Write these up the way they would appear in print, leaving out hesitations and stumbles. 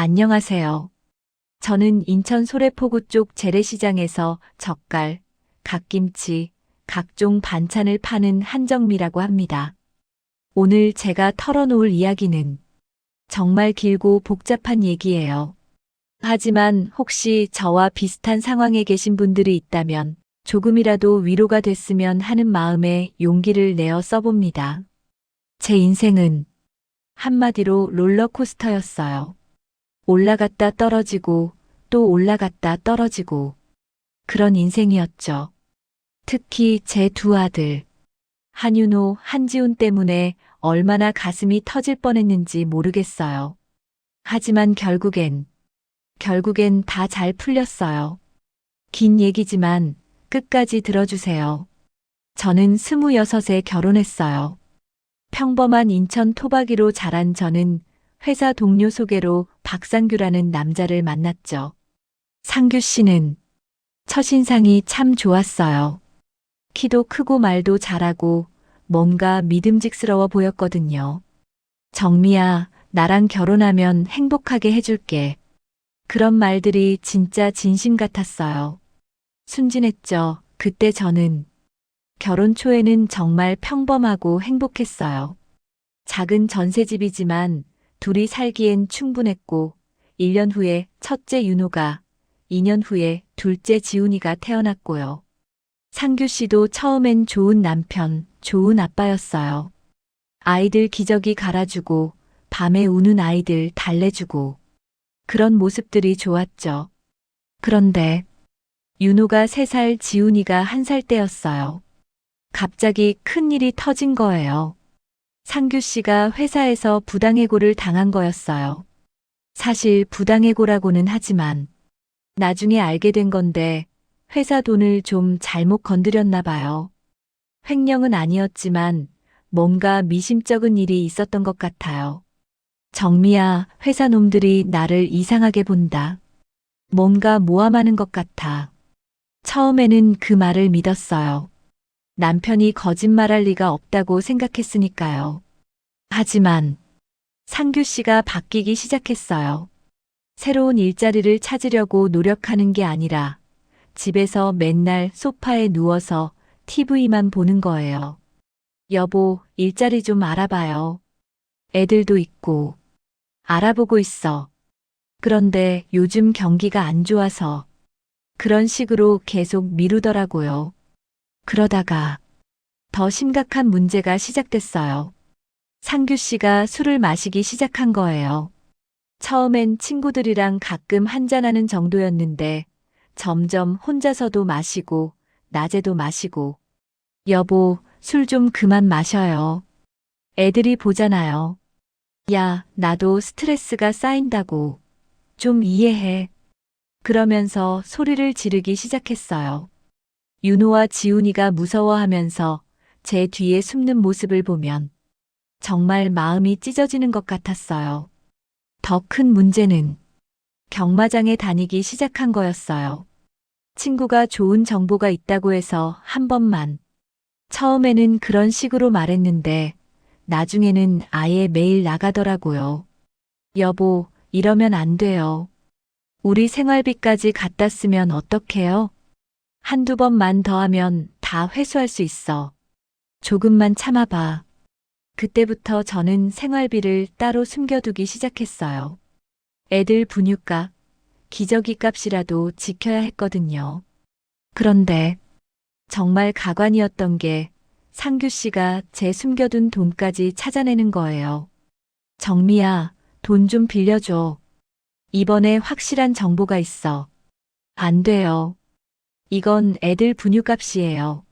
안녕하세요. 저는 인천 소래포구 쪽 재래시장에서 젓갈, 갓김치, 각종 반찬을 파는 한정미라고 합니다. 오늘 제가 털어놓을 이야기는 정말 길고 복잡한 얘기예요. 하지만 혹시 저와 비슷한 상황에 계신 분들이 있다면 조금이라도 위로가 됐으면 하는 마음에 용기를 내어 써봅니다. 제 인생은 한마디로 롤러코스터였어요. 올라갔다 떨어지고 또 올라갔다 떨어지고 그런 인생이었죠. 특히 제 두 아들, 한윤호, 한지훈 때문에 얼마나 가슴이 터질 뻔했는지 모르겠어요. 하지만 결국엔 다 잘 풀렸어요. 긴 얘기지만 끝까지 들어주세요. 저는 26에 결혼했어요. 평범한 인천 토박이로 자란 저는 회사 동료 소개로 박상규라는 남자를 만났죠. 상규 씨는 첫인상이 참 좋았어요. 키도 크고 말도 잘하고 뭔가 믿음직스러워 보였거든요. 정미야, 나랑 결혼하면 행복하게 해줄게. 그런 말들이 진짜 진심 같았어요. 순진했죠. 그때 저는 결혼 초에는 정말 평범하고 행복했어요. 작은 전셋집이지만 둘이 살기엔 충분했고 1년 후에 첫째 윤호가, 2년 후에 둘째 지훈이가 태어났고요. 상규 씨도 처음엔 좋은 남편, 좋은 아빠였어요. 아이들 기저귀 갈아주고 밤에 우는 아이들 달래주고 그런 모습들이 좋았죠. 그런데 윤호가 3살, 지훈이가 1살 때였어요. 갑자기 큰일이 터진 거예요. 상규 씨가 회사에서 부당해고를 당한 거였어요. 사실 부당해고라고는 하지만 나중에 알게 된 건데 회사 돈을 좀 잘못 건드렸나 봐요. 횡령은 아니었지만 뭔가 미심쩍은 일이 있었던 것 같아요. 정미야, 회사 놈들이 나를 이상하게 본다. 뭔가 모함하는 것 같아. 처음에는 그 말을 믿었어요. 남편이 거짓말할 리가 없다고 생각했으니까요. 하지만 상규 씨가 바뀌기 시작했어요. 새로운 일자리를 찾으려고 노력하는 게 아니라 집에서 맨날 소파에 누워서 TV만 보는 거예요. 여보, 일자리 좀 알아봐요. 애들도 있고. 알아보고 있어. 그런데 요즘 경기가 안 좋아서 그런 식으로 계속 미루더라고요. 그러다가 더 심각한 문제가 시작됐어요. 상규 씨가 술을 마시기 시작한 거예요. 처음엔 친구들이랑 가끔 한잔하는 정도였는데 점점 혼자서도 마시고 낮에도 마시고 여보, 술 좀 그만 마셔요. 애들이 보잖아요. 야, 나도 스트레스가 쌓인다고. 좀 이해해. 그러면서 소리를 지르기 시작했어요. 윤호와 지훈이가 무서워하면서 제 뒤에 숨는 모습을 보면 정말 마음이 찢어지는 것 같았어요. 더 큰 문제는 경마장에 다니기 시작한 거였어요. 친구가 좋은 정보가 있다고 해서 한 번만. 처음에는 그런 식으로 말했는데 나중에는 아예 매일 나가더라고요. 여보, 이러면 안 돼요. 우리 생활비까지 갖다 쓰면 어떡해요? 한두 번만 더 하면 다 회수할 수 있어. 조금만 참아봐. 그때부터 저는 생활비를 따로 숨겨두기 시작했어요. 애들 분유값, 기저귀 값이라도 지켜야 했거든요. 그런데 정말 가관이었던 게 상규 씨가 제 숨겨둔 돈까지 찾아내는 거예요. 정미야, 돈 좀 빌려줘. 이번에 확실한 정보가 있어. 안 돼요. 이건 애들 분유값이에요.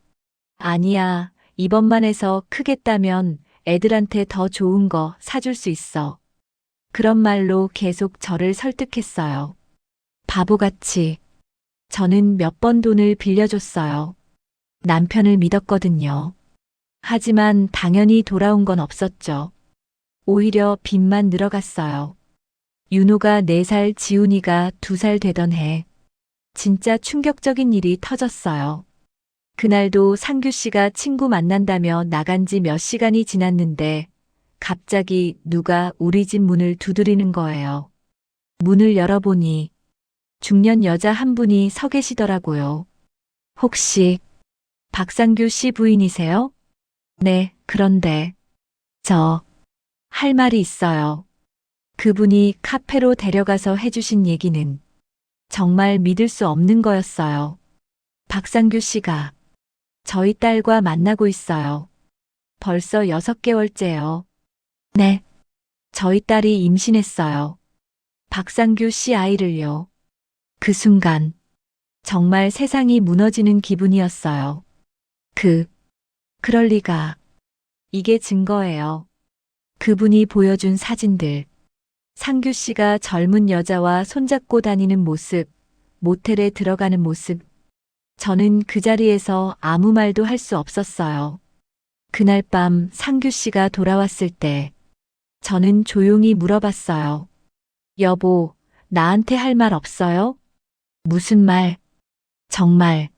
아니야, 이번만 해서 크겠다면 애들한테 더 좋은 거 사줄 수 있어. 그런 말로 계속 저를 설득했어요. 바보같이. 저는 몇 번 돈을 빌려줬어요. 남편을 믿었거든요. 하지만 당연히 돌아온 건 없었죠. 오히려 빚만 늘어갔어요. 윤호가 4살, 지훈이가 2살 되던 해. 진짜 충격적인 일이 터졌어요. 그날도 상규 씨가 친구 만난다며 나간 지 몇 시간이 지났는데 갑자기 누가 우리 집 문을 두드리는 거예요. 문을 열어보니 중년 여자 한 분이 서 계시더라고요. 혹시 박상규 씨 부인이세요? 네, 그런데 할 말이 있어요. 그분이 카페로 데려가서 해주신 얘기는 정말 믿을 수 없는 거였어요. 박상규 씨가 저희 딸과 만나고 있어요. 벌써 6개월째요. 네, 저희 딸이 임신했어요. 박상규 씨 아이를요. 그 순간 정말 세상이 무너지는 기분이었어요. 그럴 리가. 이게 증거예요. 그분이 보여준 사진들. 상규 씨가 젊은 여자와 손잡고 다니는 모습, 모텔에 들어가는 모습. 저는 그 자리에서 아무 말도 할 수 없었어요. 그날 밤 상규 씨가 돌아왔을 때 저는 조용히 물어봤어요. 여보, 나한테 할 말 없어요? 무슨 말? 정말,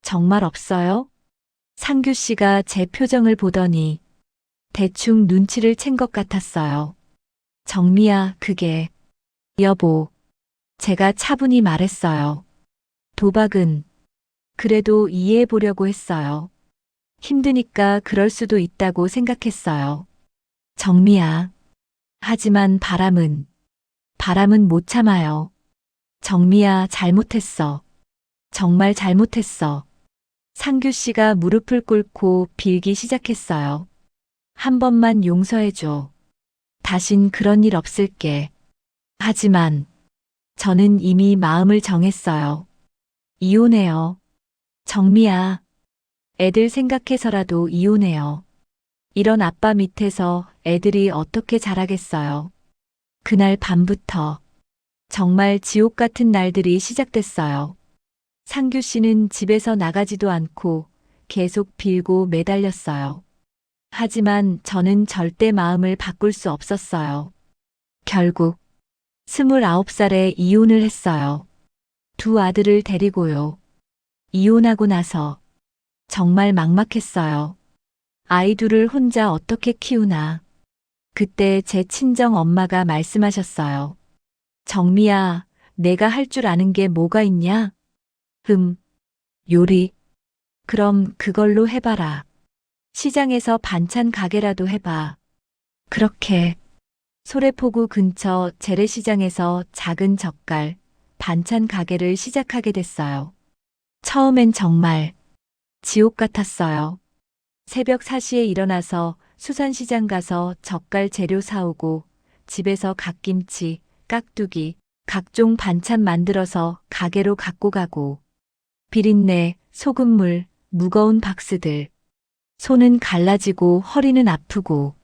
정말 없어요? 상규 씨가 제 표정을 보더니 대충 눈치를 챈 것 같았어요. 정미야, 여보, 제가 차분히 말했어요. 도박은 그래도 이해해 보려고 했어요. 힘드니까 그럴 수도 있다고 생각했어요. 정미야. 하지만 바람은 못 참아요. 정미야, 잘못했어. 정말 잘못했어. 상규 씨가 무릎을 꿇고 빌기 시작했어요. 한 번만 용서해줘. 다신 그런 일 없을게. 하지만 저는 이미 마음을 정했어요. 이혼해요. 정미야, 애들 생각해서라도 이혼해요. 이런 아빠 밑에서 애들이 어떻게 자라겠어요. 그날 밤부터 정말 지옥 같은 날들이 시작됐어요. 상규 씨는 집에서 나가지도 않고 계속 빌고 매달렸어요. 하지만 저는 절대 마음을 바꿀 수 없었어요. 결국 29살에 이혼을 했어요. 두 아들을 데리고요. 이혼하고 나서 정말 막막했어요. 아이 둘을 혼자 어떻게 키우나. 그때 제 친정 엄마가 말씀하셨어요. 정미야, 내가 할 줄 아는 게 뭐가 있냐? 요리. 그럼 그걸로 해봐라. 시장에서 반찬 가게라도 해봐. 그렇게 소래포구 근처 재래시장에서 작은 젓갈, 반찬 가게를 시작하게 됐어요. 처음엔 정말 지옥 같았어요. 새벽 4시에 일어나서 수산시장 가서 젓갈 재료 사오고 집에서 갓김치, 깍두기, 각종 반찬 만들어서 가게로 갖고 가고 비린내, 소금물, 무거운 박스들. 손은 갈라지고 허리는 아프고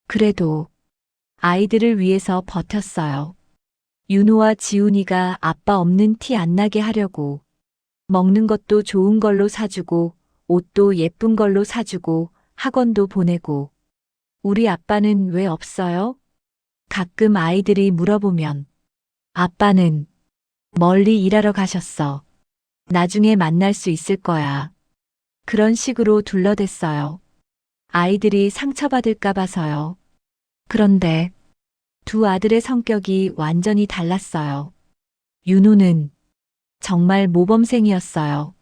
그래도 아이들을 위해서 버텼어요. 윤호와 지훈이가 아빠 없는 티 안 나게 하려고 먹는 것도 좋은 걸로 사주고 옷도 예쁜 걸로 사주고 학원도 보내고 우리 아빠는 왜 없어요? 가끔 아이들이 물어보면 아빠는 멀리 일하러 가셨어. 나중에 만날 수 있을 거야. 그런 식으로 둘러댔어요. 아이들이 상처받을까 봐서요. 그런데 두 아들의 성격이 완전히 달랐어요. 윤호는 정말 모범생이었어요.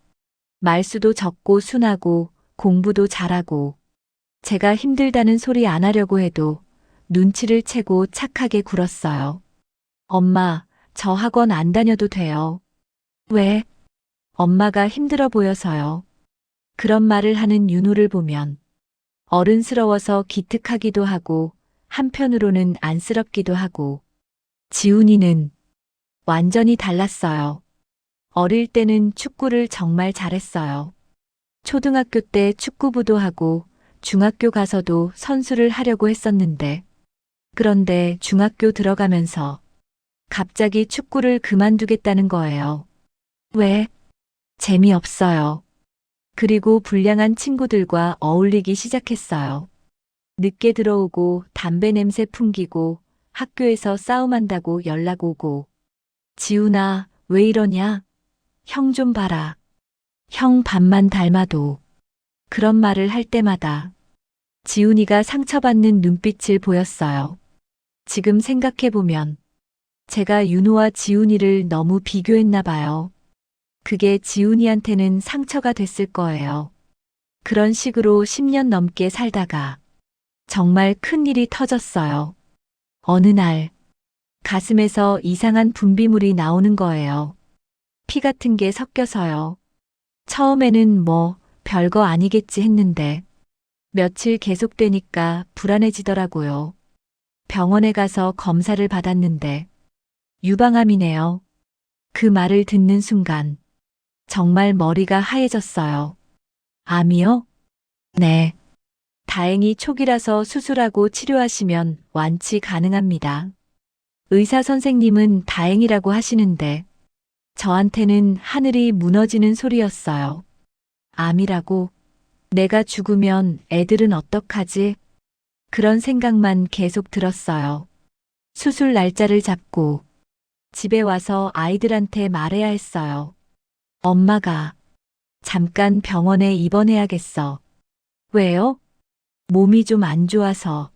말수도 적고 순하고 공부도 잘하고 제가 힘들다는 소리 안 하려고 해도 눈치를 채고 착하게 굴었어요. 엄마, 저 학원 안 다녀도 돼요. 왜? 엄마가 힘들어 보여서요. 그런 말을 하는 윤호를 보면 어른스러워서 기특하기도 하고 한편으로는 안쓰럽기도 하고 지훈이는 완전히 달랐어요. 어릴 때는 축구를 정말 잘했어요. 초등학교 때 축구부도 하고 중학교 가서도 선수를 하려고 했었는데 그런데 중학교 들어가면서 갑자기 축구를 그만두겠다는 거예요. 왜? 재미없어요. 그리고 불량한 친구들과 어울리기 시작했어요. 늦게 들어오고 담배 냄새 풍기고 학교에서 싸움한다고 연락 오고 지훈아, 왜 이러냐? 형 좀 봐라. 형 밥만 닮아도 그런 말을 할 때마다 지훈이가 상처받는 눈빛을 보였어요. 지금 생각해보면 제가 윤호와 지훈이를 너무 비교했나 봐요. 그게 지훈이한테는 상처가 됐을 거예요. 그런 식으로 10년 넘게 살다가 정말 큰 일이 터졌어요. 어느 날 가슴에서 이상한 분비물이 나오는 거예요. 피 같은 게 섞여서요. 처음에는 뭐 별거 아니겠지 했는데 며칠 계속되니까 불안해지더라고요. 병원에 가서 검사를 받았는데 유방암이네요. 그 말을 듣는 순간 정말 머리가 하얘졌어요. 암이요? 네. 다행히 초기라서 수술하고 치료하시면 완치 가능합니다. 의사 선생님은 다행이라고 하시는데 저한테는 하늘이 무너지는 소리였어요. 암이라고? 내가 죽으면 애들은 어떡하지? 그런 생각만 계속 들었어요. 수술 날짜를 잡고 집에 와서 아이들한테 말해야 했어요. 엄마가 잠깐 병원에 입원해야겠어. 왜요? 몸이 좀 안 좋아서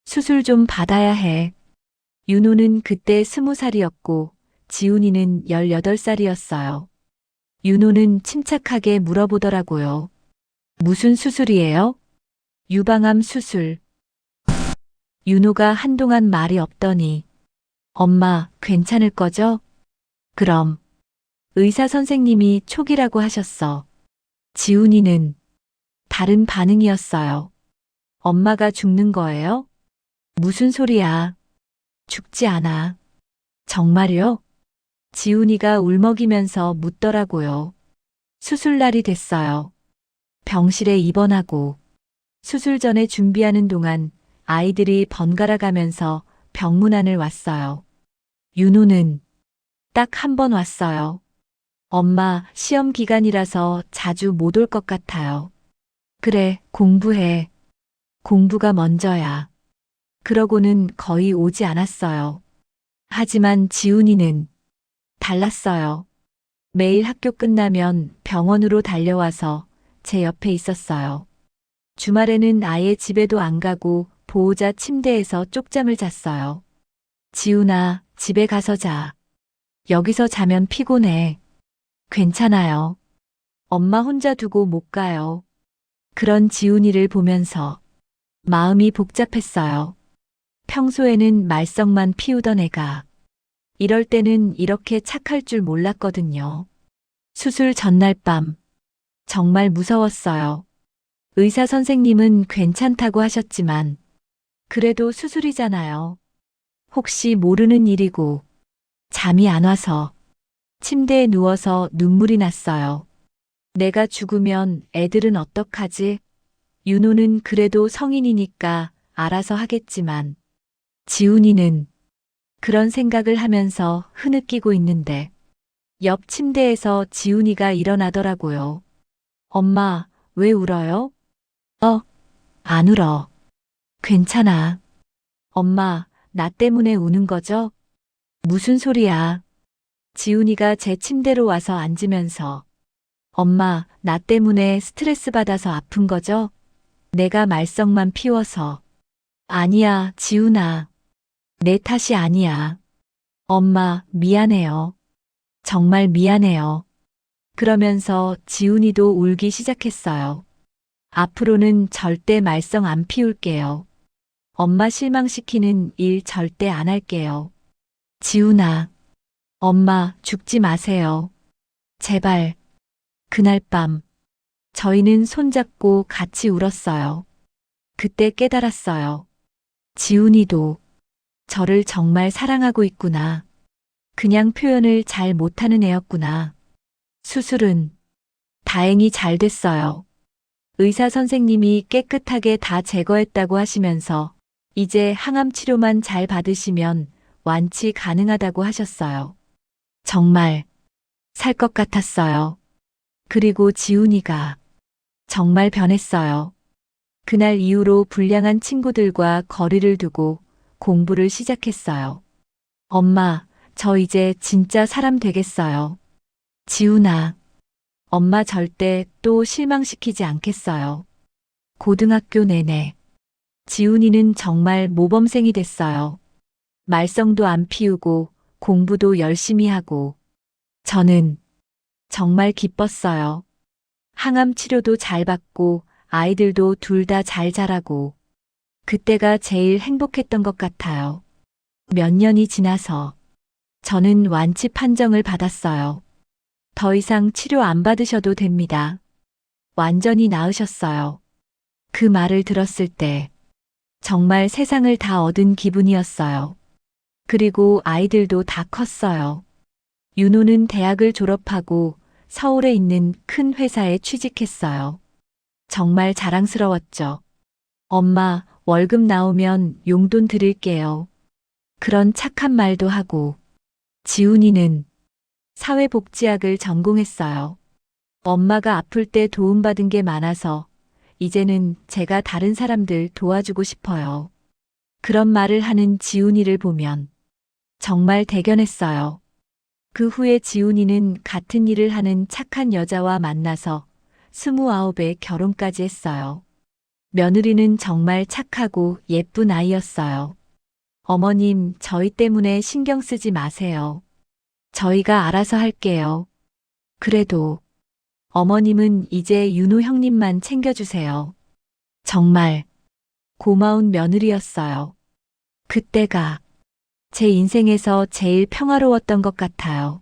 수술 좀 받아야 해. 윤호는 그때 20살이었고 지훈이는 18살이었어요. 윤호는 침착하게 물어보더라고요. 무슨 수술이에요? 유방암 수술. 윤호가 한동안 말이 없더니 엄마 괜찮을 거죠? 그럼 의사 선생님이 초기라고 하셨어. 지훈이는 다른 반응이었어요. 엄마가 죽는 거예요? 무슨 소리야? 죽지 않아. 정말요? 지훈이가 울먹이면서 묻더라고요. 수술 날이 됐어요. 병실에 입원하고 수술 전에 준비하는 동안 아이들이 번갈아 가면서 병문안을 왔어요. 윤호는 딱 한 번 왔어요. 엄마, 시험 기간이라서 자주 못 올 것 같아요. 그래, 공부해. 공부가 먼저야. 그러고는 거의 오지 않았어요. 하지만 지훈이는 달랐어요. 매일 학교 끝나면 병원으로 달려와서 제 옆에 있었어요. 주말에는 아예 집에도 안 가고 보호자 침대에서 쪽잠을 잤어요. 지훈아, 집에 가서 자. 여기서 자면 피곤해. 괜찮아요. 엄마 혼자 두고 못 가요. 그런 지훈이를 보면서 마음이 복잡했어요. 평소에는 말썽만 피우던 애가 이럴 때는 이렇게 착할 줄 몰랐거든요. 수술 전날 밤 정말 무서웠어요. 의사 선생님은 괜찮다고 하셨지만 그래도 수술이잖아요. 혹시 모르는 일이고 잠이 안 와서 침대에 누워서 눈물이 났어요. 내가 죽으면 애들은 어떡하지? 윤호는 그래도 성인이니까 알아서 하겠지만 지훈이는 그런 생각을 하면서 흐느끼고 있는데 옆 침대에서 지훈이가 일어나더라고요. 엄마, 왜 울어요? 안 울어. 괜찮아. 엄마, 나 때문에 우는 거죠? 무슨 소리야? 지훈이가 제 침대로 와서 앉으면서 엄마, 나 때문에 스트레스 받아서 아픈 거죠? 내가 말썽만 피워서. 아니야, 지훈아. 내 탓이 아니야. 엄마, 미안해요. 정말 미안해요. 그러면서 지훈이도 울기 시작했어요. 앞으로는 절대 말썽 안 피울게요. 엄마 실망시키는 일 절대 안 할게요. 지훈아, 엄마 죽지 마세요. 제발. 그날 밤, 저희는 손잡고 같이 울었어요. 그때 깨달았어요. 지훈이도 저를 정말 사랑하고 있구나. 그냥 표현을 잘 못하는 애였구나. 수술은 다행히 잘 됐어요. 의사 선생님이 깨끗하게 다 제거했다고 하시면서 이제 항암 치료만 잘 받으시면 완치 가능하다고 하셨어요. 정말 살 것 같았어요. 그리고 지훈이가 정말 변했어요. 그날 이후로 불량한 친구들과 거리를 두고 공부를 시작했어요. 엄마, 저 이제 진짜 사람 되겠어요. 지훈아, 엄마 절대 또 실망시키지 않겠어요. 고등학교 내내 지훈이는 정말 모범생이 됐어요. 말썽도 안 피우고 공부도 열심히 하고. 저는 정말 기뻤어요. 항암 치료도 잘 받고 아이들도 둘 다 잘 자라고. 그때가 제일 행복했던 것 같아요. 몇 년이 지나서 저는 완치 판정을 받았어요. 더 이상 치료 안 받으셔도 됩니다. 완전히 나으셨어요. 그 말을 들었을 때 정말 세상을 다 얻은 기분이었어요. 그리고 아이들도 다 컸어요. 윤호는 대학을 졸업하고 서울에 있는 큰 회사에 취직했어요. 정말 자랑스러웠죠. 엄마, 월급 나오면 용돈 드릴게요. 그런 착한 말도 하고. 지훈이는 사회복지학을 전공했어요. 엄마가 아플 때 도움받은 게 많아서 이제는 제가 다른 사람들 도와주고 싶어요. 그런 말을 하는 지훈이를 보면 정말 대견했어요. 그 후에 지훈이는 같은 일을 하는 착한 여자와 만나서 29에 결혼까지 했어요. 며느리는 정말 착하고 예쁜 아이였어요. 어머님, 저희 때문에 신경 쓰지 마세요. 저희가 알아서 할게요. 그래도 어머님은 이제 윤호 형님만 챙겨주세요. 정말 고마운 며느리였어요. 그때가 제 인생에서 제일 평화로웠던 것 같아요.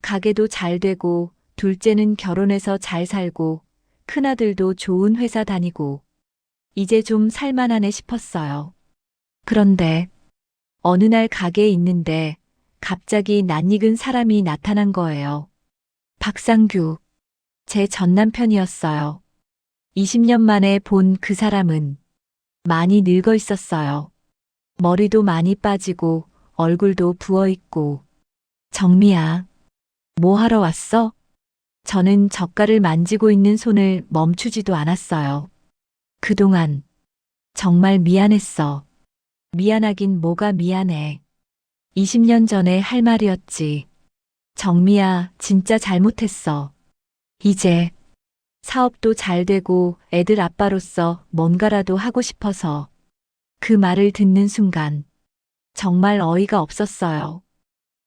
가게도 잘 되고, 둘째는 결혼해서 잘 살고, 큰아들도 좋은 회사 다니고, 이제 좀 살만하네 싶었어요. 그런데 어느 날 가게에 있는데 갑자기 낯익은 사람이 나타난 거예요. 박상규, 제 전 남편이었어요. 20년 만에 본 그 사람은 많이 늙어 있었어요. 머리도 많이 빠지고 얼굴도 부어 있고. 정미야, 뭐 하러 왔어? 저는 젓갈을 만지고 있는 손을 멈추지도 않았어요. 그동안 정말 미안했어. 미안하긴 뭐가 미안해. 20년 전에 할 말이었지. 정미야, 진짜 잘못했어. 이제 사업도 잘 되고 애들 아빠로서 뭔가라도 하고 싶어서. 그 말을 듣는 순간 정말 어이가 없었어요.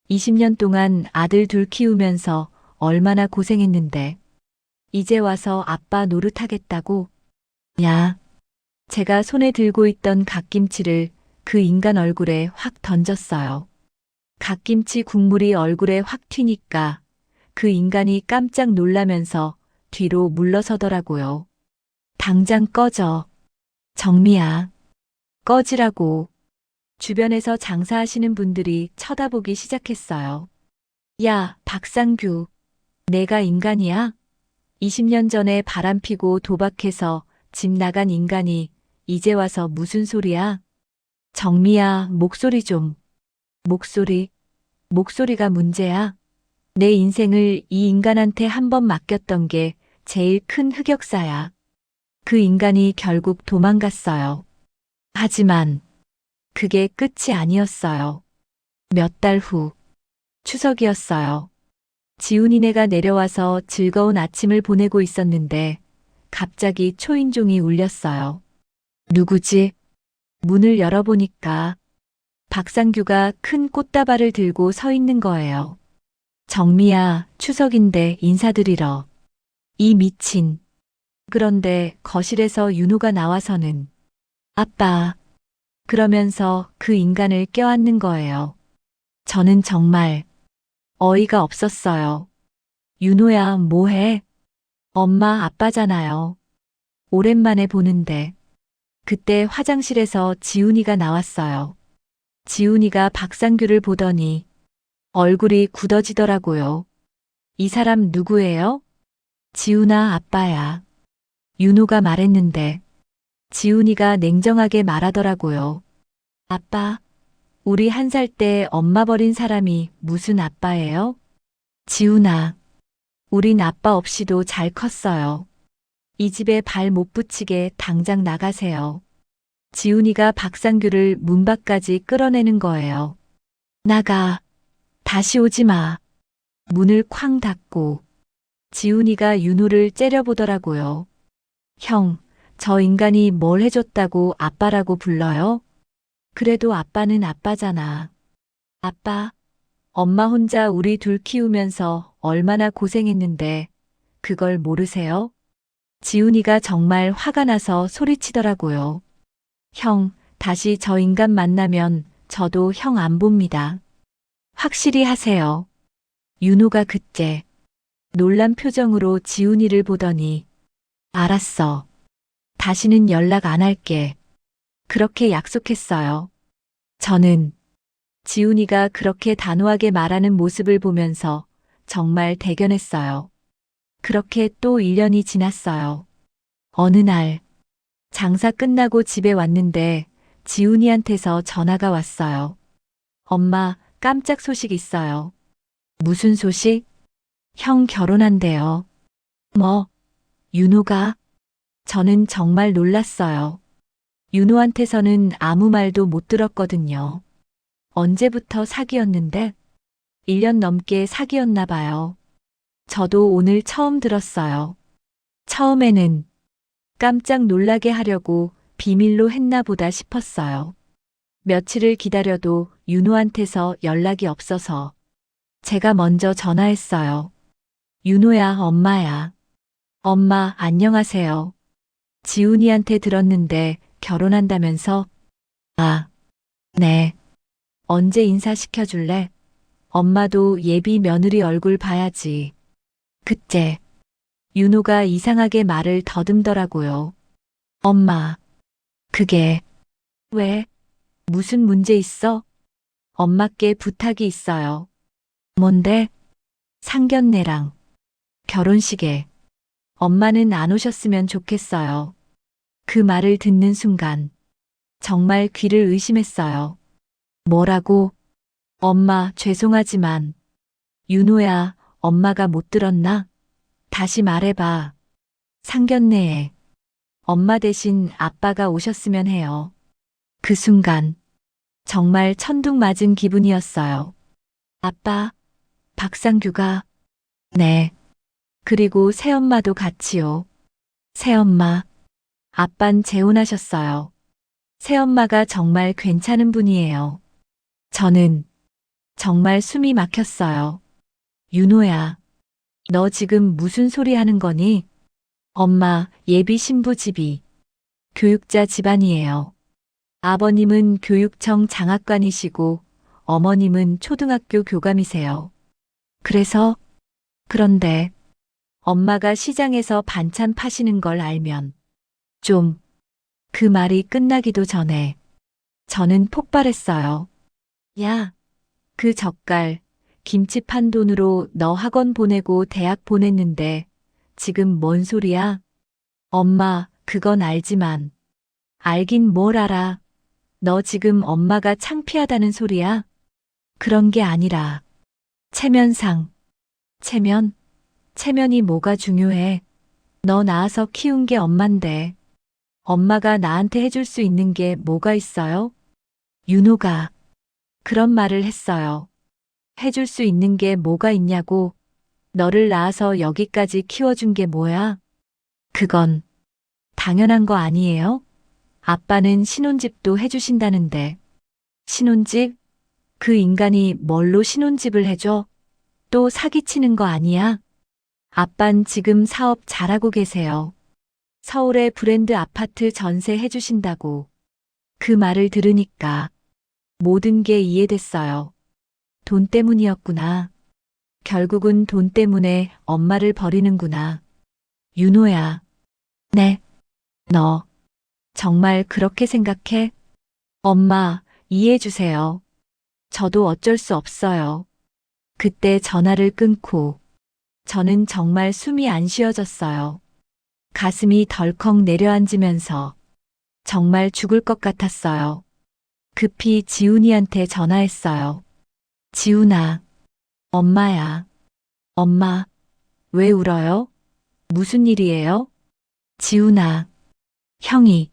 20년 동안 아들 둘 키우면서 얼마나 고생했는데 이제 와서 아빠 노릇하겠다고? 야, 제가 손에 들고 있던 갓김치를 그 인간 얼굴에 확 던졌어요. 갓김치 국물이 얼굴에 확 튀니까 그 인간이 깜짝 놀라면서 뒤로 물러서더라고요. 당장 꺼져. 정미야, 꺼지라고. 주변에서 장사하시는 분들이 쳐다보기 시작했어요. 야, 박상규, 내가 인간이야? 20년 전에 바람피고 도박해서 집 나간 인간이 이제 와서 무슨 소리야? 정미야, 목소리 좀. 목소리가 문제야. 내 인생을 이 인간한테 한 번 맡겼던 게 제일 큰 흑역사야. 그 인간이 결국 도망갔어요. 하지만 그게 끝이 아니었어요. 몇 달 후, 추석이었어요. 지훈이네가 내려와서 즐거운 아침을 보내고 있었는데 갑자기 초인종이 울렸어요. 누구지? 문을 열어보니까 박상규가 큰 꽃다발을 들고 서 있는 거예요. 정미야, 추석인데 인사드리러. 이 미친. 그런데 거실에서 윤호가 나와서는 아빠. 그러면서 그 인간을 껴안는 거예요. 저는 정말 어이가 없었어요. 윤호야, 뭐해? 엄마, 아빠잖아요. 오랜만에 보는데. 그때 화장실에서 지훈이가 나왔어요. 지훈이가 박상규를 보더니 얼굴이 굳어지더라고요. 이 사람 누구예요? 지훈아, 아빠야. 윤호가 말했는데 지훈이가 냉정하게 말하더라고요. 아빠, 우리 1살 때 엄마 버린 사람이 무슨 아빠예요? 지훈아, 우린 아빠 없이도 잘 컸어요. 이 집에 발 못 붙이게 당장 나가세요. 지훈이가 박상규를 문 밖까지 끌어내는 거예요. 나가. 다시 오지 마. 문을 쾅 닫고 지훈이가 윤호를 째려보더라고요. 형, 저 인간이 뭘 해줬다고 아빠라고 불러요? 그래도 아빠는 아빠잖아. 아빠, 엄마 혼자 우리 둘 키우면서 얼마나 고생했는데 그걸 모르세요? 지훈이가 정말 화가 나서 소리치더라고요. 형, 다시 저 인간 만나면 저도 형 안 봅니다. 확실히 하세요. 윤호가 그때 놀란 표정으로 지훈이를 보더니 알았어. 다시는 연락 안 할게. 그렇게 약속했어요. 저는 지훈이가 그렇게 단호하게 말하는 모습을 보면서 정말 대견했어요. 그렇게 또 1년이 지났어요. 어느 날 장사 끝나고 집에 왔는데 지훈이한테서 전화가 왔어요. 엄마, 깜짝 소식 있어요. 무슨 소식? 형 결혼한대요. 뭐, 윤호가? 저는 정말 놀랐어요. 윤호한테서는 아무 말도 못 들었거든요. 언제부터 사귀었는데? 1년 넘게 사귀었나 봐요. 저도 오늘 처음 들었어요. 처음에는 깜짝 놀라게 하려고 비밀로 했나 보다 싶었어요. 며칠을 기다려도 윤호한테서 연락이 없어서 제가 먼저 전화했어요. 윤호야, 엄마야. 엄마, 안녕하세요. 지훈이한테 들었는데 결혼한다면서? 아, 네. 언제 인사시켜줄래? 엄마도 예비 며느리 얼굴 봐야지. 그때 윤호가 이상하게 말을 더듬더라고요. 엄마, 그게 왜? 무슨 문제 있어? 엄마께 부탁이 있어요. 뭔데? 상견례랑 결혼식에 엄마는 안 오셨으면 좋겠어요. 그 말을 듣는 순간 정말 귀를 의심했어요. 뭐라고? 엄마, 죄송하지만 윤호야, 엄마가 못 들었나? 다시 말해봐. 상견례에 엄마 대신 아빠가 오셨으면 해요. 그 순간 정말 천둥 맞은 기분이었어요. 아빠, 박상규가, 네. 그리고 새엄마도 같이요. 새엄마, 아빤 재혼하셨어요. 새엄마가 정말 괜찮은 분이에요. 저는 정말 숨이 막혔어요. 윤호야, 너 지금 무슨 소리 하는 거니? 엄마, 예비 신부 집이 교육자 집안이에요. 아버님은 교육청 장학관이시고 어머님은 초등학교 교감이세요. 그런데 엄마가 시장에서 반찬 파시는 걸 알면 좀 그 말이 끝나기도 전에 저는 폭발했어요. 야, 그 젓갈 김치 판 돈으로 너 학원 보내고 대학 보냈는데 지금 뭔 소리야? 엄마, 그건 알지만 알긴 뭘 알아. 너 지금 엄마가 창피하다는 소리야? 그런 게 아니라 체면상. 체면? 체면이 뭐가 중요해? 너 낳아서 키운 게 엄만데 엄마가 나한테 해줄 수 있는 게 뭐가 있어요? 윤호가 그런 말을 했어요. 해줄 수 있는 게 뭐가 있냐고. 너를 낳아서 여기까지 키워준 게 뭐야? 그건 당연한 거 아니에요? 아빠는 신혼집도 해주신다는데. 신혼집? 그 인간이 뭘로 신혼집을 해줘? 또 사기치는 거 아니야? 아빤 지금 사업 잘하고 계세요. 서울에 브랜드 아파트 전세 해주신다고. 그 말을 들으니까 모든 게 이해됐어요. 돈 때문이었구나. 결국은 돈 때문에 엄마를 버리는구나. 윤호야. 네. 너 정말 그렇게 생각해? 엄마, 이해해주세요. 저도 어쩔 수 없어요. 그때 전화를 끊고 저는 정말 숨이 안 쉬어졌어요. 가슴이 덜컥 내려앉으면서 정말 죽을 것 같았어요. 급히 지훈이한테 전화했어요. 지훈아, 엄마야. 엄마, 왜 울어요? 무슨 일이에요? 지훈아, 형이.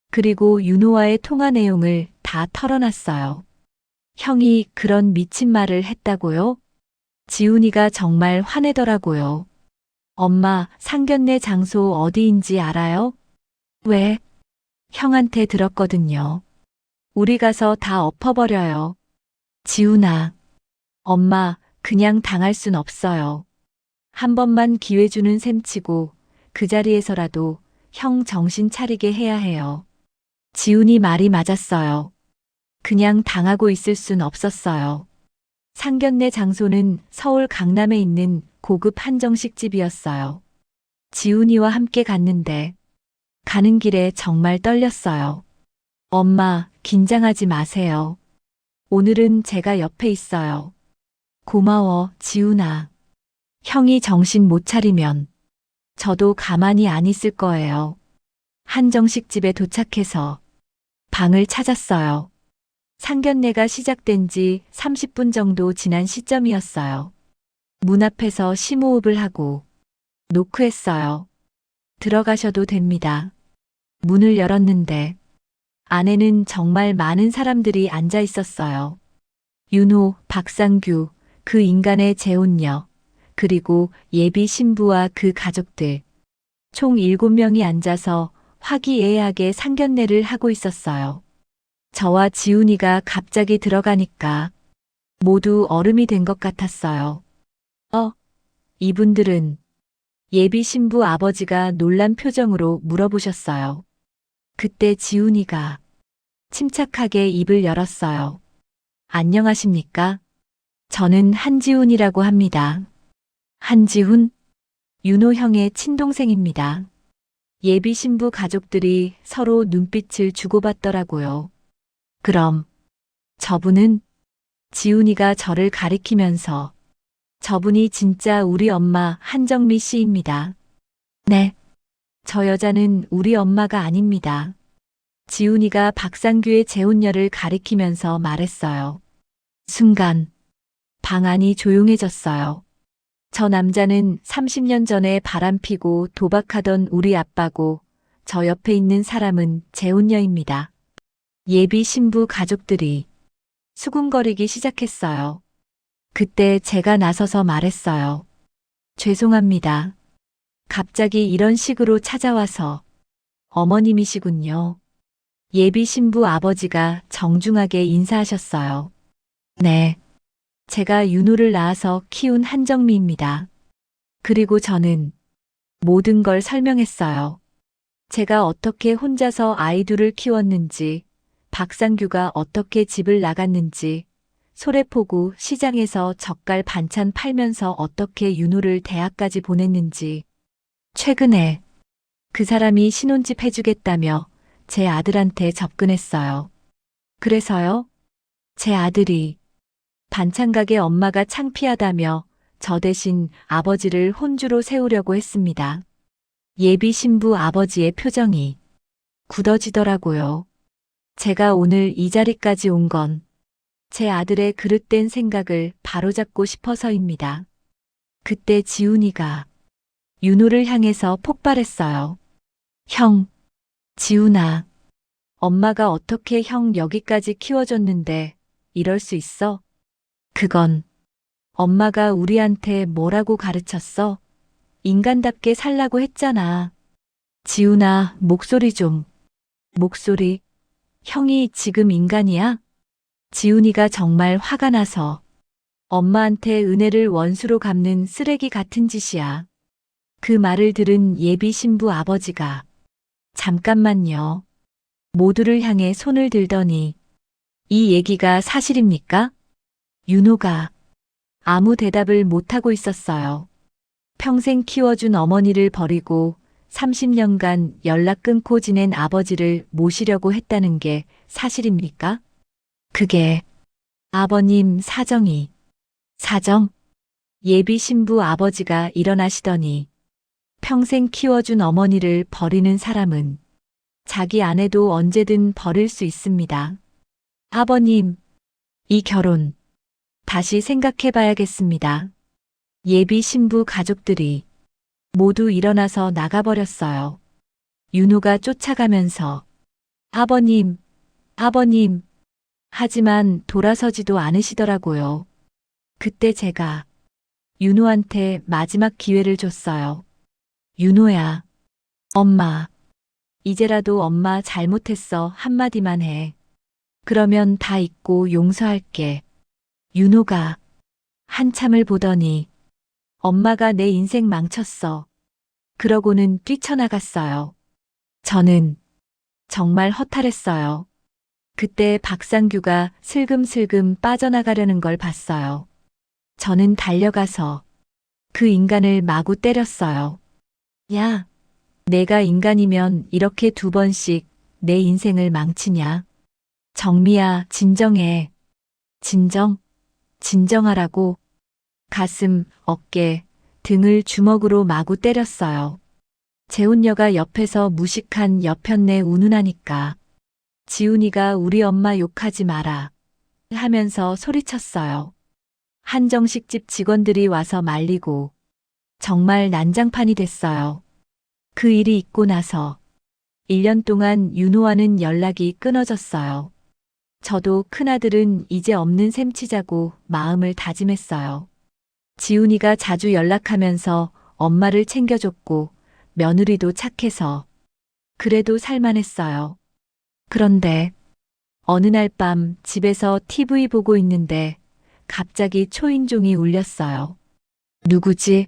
그리고 윤호와의 통화 내용을 다 털어놨어요. 형이 그런 미친 말을 했다고요? 지훈이가 정말 화내더라고요. 엄마, 상견례 장소 어디인지 알아요? 왜? 형한테 들었거든요. 우리 가서 다 엎어버려요. 지훈아, 엄마, 그냥 당할 순 없어요. 한 번만 기회 주는 셈 치고 그 자리에서라도 형 정신 차리게 해야 해요. 지훈이 말이 맞았어요. 그냥 당하고 있을 순 없었어요. 상견례 장소는 서울 강남에 있는 고급 한정식 집이었어요. 지훈이와 함께 갔는데 가는 길에 정말 떨렸어요. 엄마, 긴장하지 마세요. 오늘은 제가 옆에 있어요. 고마워, 지훈아. 형이 정신 못 차리면 저도 가만히 안 있을 거예요. 한정식 집에 도착해서 방을 찾았어요. 상견례가 시작된 지 30분 정도 지난 시점이었어요. 문 앞에서 심호흡을 하고 노크했어요. 들어가셔도 됩니다. 문을 열었는데 안에는 정말 많은 사람들이 앉아 있었어요. 윤호, 박상규, 그 인간의 재혼녀, 그리고 예비 신부와 그 가족들. 총 7명이 앉아서 화기애애하게 상견례를 하고 있었어요. 저와 지훈이가 갑자기 들어가니까 모두 얼음이 된 것 같았어요. 이분들은 예비 신부 아버지가 놀란 표정으로 물어보셨어요. 그때 지훈이가 침착하게 입을 열었어요. 안녕하십니까? 저는 한지훈이라고 합니다. 한지훈? 윤호 형의 친동생입니다. 예비 신부 가족들이 서로 눈빛을 주고받더라고요. 그럼 저분은? 지훈이가 저를 가리키면서 저분이 진짜 우리 엄마 한정미 씨입니다. 네. 저 여자는 우리 엄마가 아닙니다. 지훈이가 박상규의 재혼녀를 가리키면서 말했어요. 순간 방 안이 조용해졌어요. 저 남자는 30년 전에 바람피고 도박하던 우리 아빠고 저 옆에 있는 사람은 재혼녀입니다. 예비 신부 가족들이 수군거리기 시작했어요. 그때 제가 나서서 말했어요. 죄송합니다. 갑자기 이런 식으로 찾아와서 어머님이시군요. 예비 신부 아버지가 정중하게 인사하셨어요. 네. 제가 윤호를 낳아서 키운 한정미입니다. 그리고 저는 모든 걸 설명했어요. 제가 어떻게 혼자서 아이 둘을 키웠는지, 박상규가 어떻게 집을 나갔는지, 소래포구 시장에서 젓갈 반찬 팔면서 어떻게 윤호를 대학까지 보냈는지, 최근에 그 사람이 신혼집 해주겠다며 제 아들한테 접근했어요. 그래서요? 제 아들이 반찬 가게 엄마가 창피하다며 저 대신 아버지를 혼주로 세우려고 했습니다. 예비 신부 아버지의 표정이 굳어지더라고요. 제가 오늘 이 자리까지 온 건 제 아들의 그릇된 생각을 바로잡고 싶어서입니다. 그때 지훈이가 윤호를 향해서 폭발했어요. 형, 지훈아, 엄마가 어떻게 형 여기까지 키워줬는데 이럴 수 있어? 그건 엄마가 우리한테 뭐라고 가르쳤어? 인간답게 살라고 했잖아. 지훈아, 목소리 좀. 목소리. 형이 지금 인간이야? 지훈이가 정말 화가 나서 엄마한테 은혜를 원수로 갚는 쓰레기 같은 짓이야. 그 말을 들은 예비 신부 아버지가 잠깐만요. 모두를 향해 손을 들더니 이 얘기가 사실입니까? 윤호가 아무 대답을 못하고 있었어요. 평생 키워준 어머니를 버리고 30년간 연락 끊고 지낸 아버지를 모시려고 했다는 게 사실입니까? 그게 아버님 사정이. 사정? 예비 신부 아버지가 일어나시더니 평생 키워준 어머니를 버리는 사람은 자기 아내도 언제든 버릴 수 있습니다. 아버님, 이 결혼 다시 생각해 봐야겠습니다. 예비 신부 가족들이 모두 일어나서 나가버렸어요. 윤호가 쫓아가면서 아버님, 아버님, 하지만 돌아서지도 않으시더라고요. 그때 제가 윤호한테 마지막 기회를 줬어요. 윤호야, 엄마, 이제라도 엄마 잘못했어 한마디만 해. 그러면 다 잊고 용서할게. 윤호가 한참을 보더니 엄마가 내 인생 망쳤어. 그러고는 뛰쳐나갔어요. 저는 정말 허탈했어요. 그때 박상규가 슬금슬금 빠져나가려는 걸 봤어요. 저는 달려가서 그 인간을 마구 때렸어요. 야, 내가 인간이면 이렇게 두 번씩 내 인생을 망치냐? 정미야, 진정해. 진정하라고. 가슴, 어깨, 등을 주먹으로 마구 때렸어요. 재훈녀가 옆에서 무식한 여편네 운운하니까 지훈이가 우리 엄마 욕하지 마라 하면서 소리쳤어요. 한정식집 직원들이 와서 말리고 정말 난장판이 됐어요. 그 일이 있고 나서 1년 동안 윤호와는 연락이 끊어졌어요. 저도 큰아들은 이제 없는 셈 치자고 마음을 다짐했어요. 지훈이가 자주 연락하면서 엄마를 챙겨줬고 며느리도 착해서 그래도 살만했어요. 그런데 어느 날 밤 집에서 TV 보고 있는데 갑자기 초인종이 울렸어요. 누구지?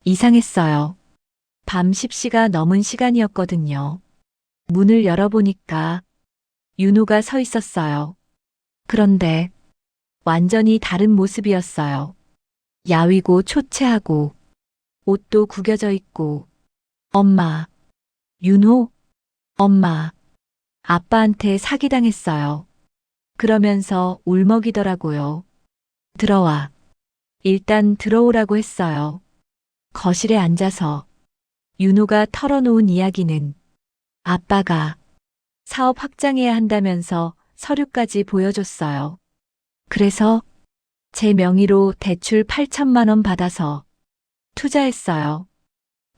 이상했어요. 밤 10시가 넘은 시간이었거든요. 문을 열어보니까 윤호가 서 있었어요. 그런데 완전히 다른 모습이었어요. 야위고 초췌하고 옷도 구겨져 있고 엄마, 윤호, 엄마, 아빠한테 사기당했어요. 그러면서 울먹이더라고요. 들어와. 일단 들어오라고 했어요. 거실에 앉아서 윤호가 털어놓은 이야기는 아빠가 사업 확장해야 한다면서 서류까지 보여줬어요. 그래서 제 명의로 대출 8천만 원 받아서 투자했어요.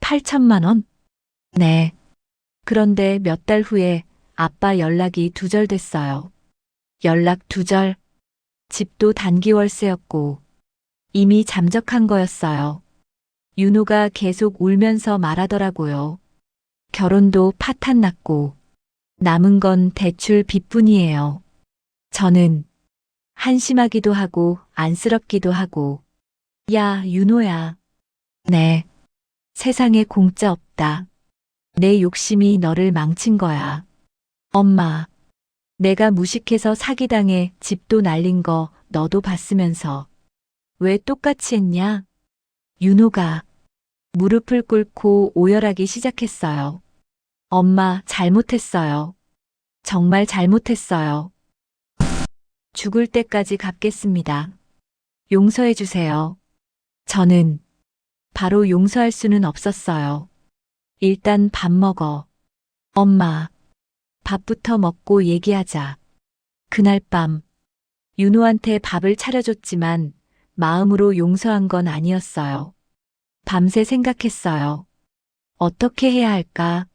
8천만 원? 네. 그런데 몇 달 후에 아빠 연락이 두절됐어요. 연락 두절. 집도 단기 월세였고 이미 잠적한 거였어요. 윤호가 계속 울면서 말하더라고요. 결혼도 파탄 났고 남은 건 대출 빚뿐이에요. 저는 한심하기도 하고 안쓰럽기도 하고 야, 윤호야. 네. 세상에 공짜 없다. 내 욕심이 너를 망친 거야. 엄마, 내가 무식해서 사기당해 집도 날린 거 너도 봤으면서 왜 똑같이 했냐? 윤호가 무릎을 꿇고 오열하기 시작했어요. 엄마, 잘못했어요. 정말 잘못했어요. 죽을 때까지 갚겠습니다. 용서해 주세요. 저는 바로 용서할 수는 없었어요. 일단 밥 먹어. 엄마, 밥부터 먹고 얘기하자. 그날 밤, 윤호한테 밥을 차려줬지만 마음으로 용서한 건 아니었어요. 밤새 생각했어요. 어떻게 해야 할까?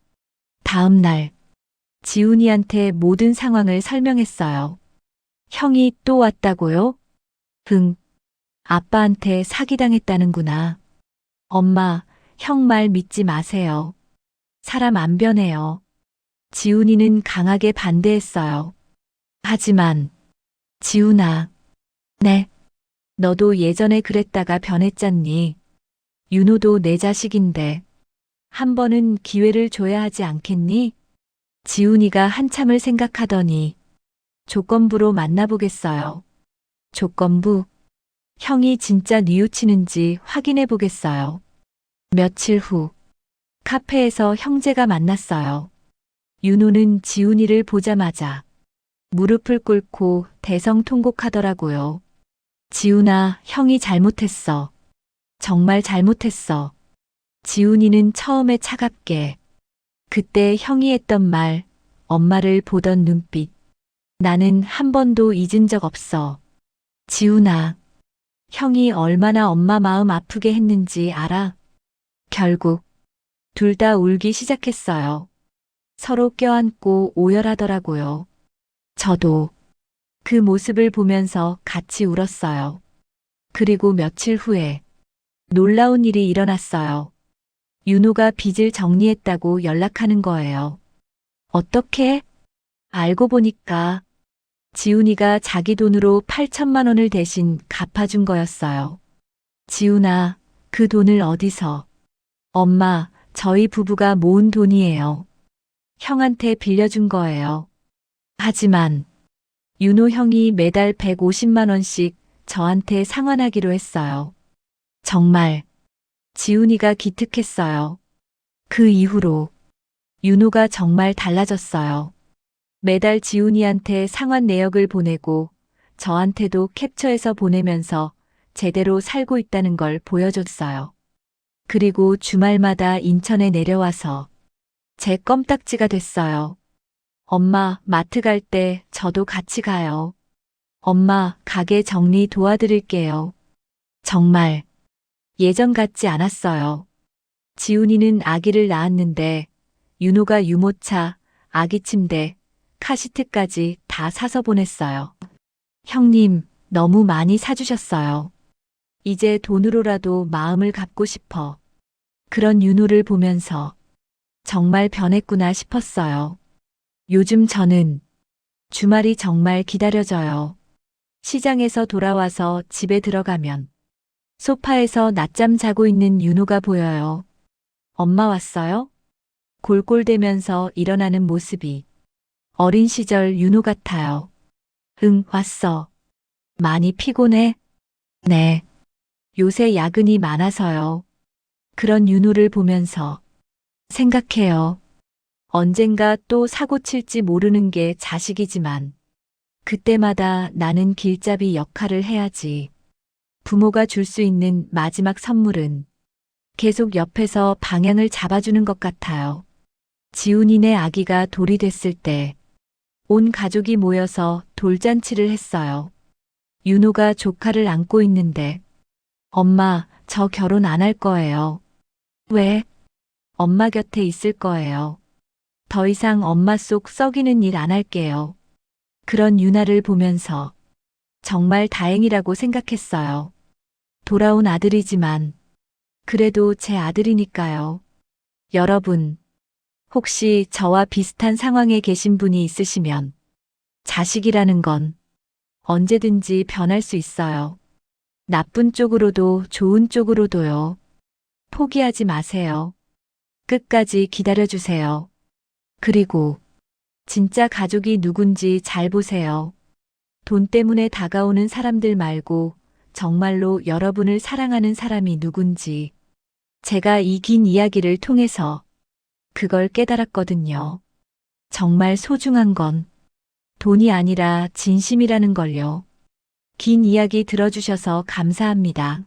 다음 날, 지훈이한테 모든 상황을 설명했어요. 형이 또 왔다고요? 응, 아빠한테 사기당했다는구나. 엄마, 형 말 믿지 마세요. 사람 안 변해요. 지훈이는 강하게 반대했어요. 하지만, 지훈아, 네, 너도 예전에 그랬다가 변했잖니. 윤호도 내 자식인데, 한 번은 기회를 줘야 하지 않겠니? 지훈이가 한참을 생각하더니, 조건부로 만나보겠어요. 조건부? 형이 진짜 뉘우치는지 확인해 보겠어요. 며칠 후, 카페에서 형제가 만났어요. 윤호는 지훈이를 보자마자 무릎을 꿇고 대성통곡하더라고요. 지훈아, 형이 잘못했어. 정말 잘못했어. 지훈이는 처음에 차갑게, 그때 형이 했던 말, 엄마를 보던 눈빛. 나는 한 번도 잊은 적 없어. 지훈아, 형이 얼마나 엄마 마음 아프게 했는지 알아? 결국 둘 다 울기 시작했어요. 서로 껴안고 오열하더라고요. 저도 그 모습을 보면서 같이 울었어요. 그리고 며칠 후에 놀라운 일이 일어났어요. 윤호가 빚을 정리했다고 연락하는 거예요. 어떻게? 알고 보니까 지훈이가 자기 돈으로 8천만 원을 대신 갚아준 거였어요. 지훈아, 그 돈을 어디서? 엄마, 저희 부부가 모은 돈이에요. 형한테 빌려준 거예요. 하지만 윤호 형이 매달 150만 원씩 저한테 상환하기로 했어요. 정말 지훈이가 기특했어요. 그 이후로 윤호가 정말 달라졌어요. 매달 지훈이한테 상환 내역을 보내고 저한테도 캡처해서 보내면서 제대로 살고 있다는 걸 보여줬어요. 그리고 주말마다 인천에 내려와서 제 껌딱지가 됐어요. 엄마, 마트 갈 때 저도 같이 가요. 엄마, 가게 정리 도와드릴게요. 정말 예전 같지 않았어요. 지훈이는 아기를 낳았는데 윤호가 유모차, 아기 침대, 카시트까지 다 사서 보냈어요. 형님, 너무 많이 사주셨어요. 이제 돈으로라도 마음을 갚고 싶어. 그런 윤호를 보면서 정말 변했구나 싶었어요. 요즘 저는 주말이 정말 기다려져요. 시장에서 돌아와서 집에 들어가면 소파에서 낮잠 자고 있는 윤호가 보여요. 엄마 왔어요? 골골대면서 일어나는 모습이 어린 시절 윤호 같아요. 응, 왔어. 많이 피곤해? 네. 요새 야근이 많아서요. 그런 윤호를 보면서 생각해요. 언젠가 또 사고 칠지 모르는 게 자식이지만 그때마다 나는 길잡이 역할을 해야지. 부모가 줄 수 있는 마지막 선물은 계속 옆에서 방향을 잡아주는 것 같아요. 지훈이네 아기가 돌이 됐을 때 온 가족이 모여서 돌잔치를 했어요. 윤호가 조카를 안고 있는데 엄마, 저 결혼 안 할 거예요. 왜? 엄마 곁에 있을 거예요. 더 이상 엄마 속 썩이는 일 안 할게요. 그런 유나를 보면서 정말 다행이라고 생각했어요. 돌아온 아들이지만 그래도 제 아들이니까요. 여러분, 혹시 저와 비슷한 상황에 계신 분이 있으시면 자식이라는 건 언제든지 변할 수 있어요. 나쁜 쪽으로도 좋은 쪽으로도요. 포기하지 마세요. 끝까지 기다려주세요. 그리고 진짜 가족이 누군지 잘 보세요. 돈 때문에 다가오는 사람들 말고 정말로 여러분을 사랑하는 사람이 누군지 제가 이 긴 이야기를 통해서 그걸 깨달았거든요. 정말 소중한 건 돈이 아니라 진심이라는 걸요. 긴 이야기 들어주셔서 감사합니다.